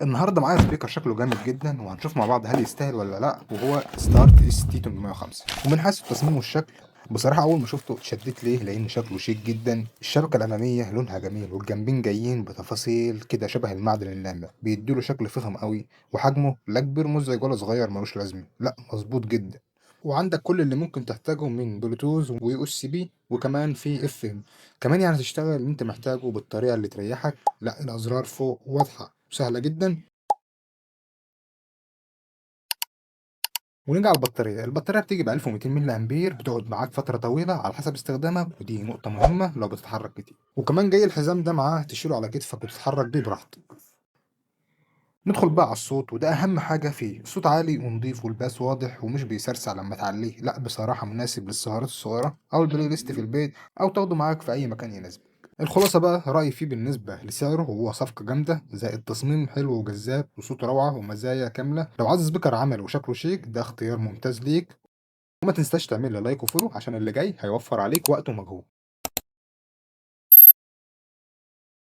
النهارده معايا سبيكر شكله جامد جدا وهنشوف مع بعض هل يستاهل ولا لا، وهو ستارت اس تي 805. ومن حيث التصميم والشكل، بصراحه اول ما شفته اتشدت ليه لان شكله شيك جدا. الشبكه الاماميه لونها جميل والجنبين جايين بتفاصيل كده شبه المعدن الناعم، بيديله شكل فخم قوي. وحجمه لا كبير مزعج ولا صغير ملوش لازمه، لا مظبوط جدا. وعندك كل اللي ممكن تحتاجه من بلوتوث ويو اس بي، وكمان في اف ام. كمان يعني تشتغل اللي انت محتاجه بالطريقه اللي تريحك. لا الازرار فوق واضحه وسهله جدا. ونيجي على البطارية بتيجي ب 1200 ملي أمبير، بتقعد معاك فترة طويلة على حسب استخدامك، ودي نقطة مهمة لو بتتحرك كتير. وكمان جاي الحزام ده معاه تشيله على كتفك وتتحرك بيه براحتك. ندخل بقى على الصوت، وده أهم حاجة فيه. الصوت عالي ونضيف والباس واضح ومش بيسرسع لما تعليه، لا بصراحة مناسب للسهرات الصغيرة أو البلاي ليست في البيت، أو تاخده معاك في أي مكان يناسبك. الخلاصة بقى رأيي فيه بالنسبة لسعره، هو صفقة جامدة، زائد تصميم حلو وجذاب وصوت روعة ومزايا كاملة. لو عايز سبيكر عمل وشكله شيك، ده اختيار ممتاز ليك. وما تنساش تعمل لي لايك وفولو عشان اللي جاي هيوفر عليك وقت ومجهود.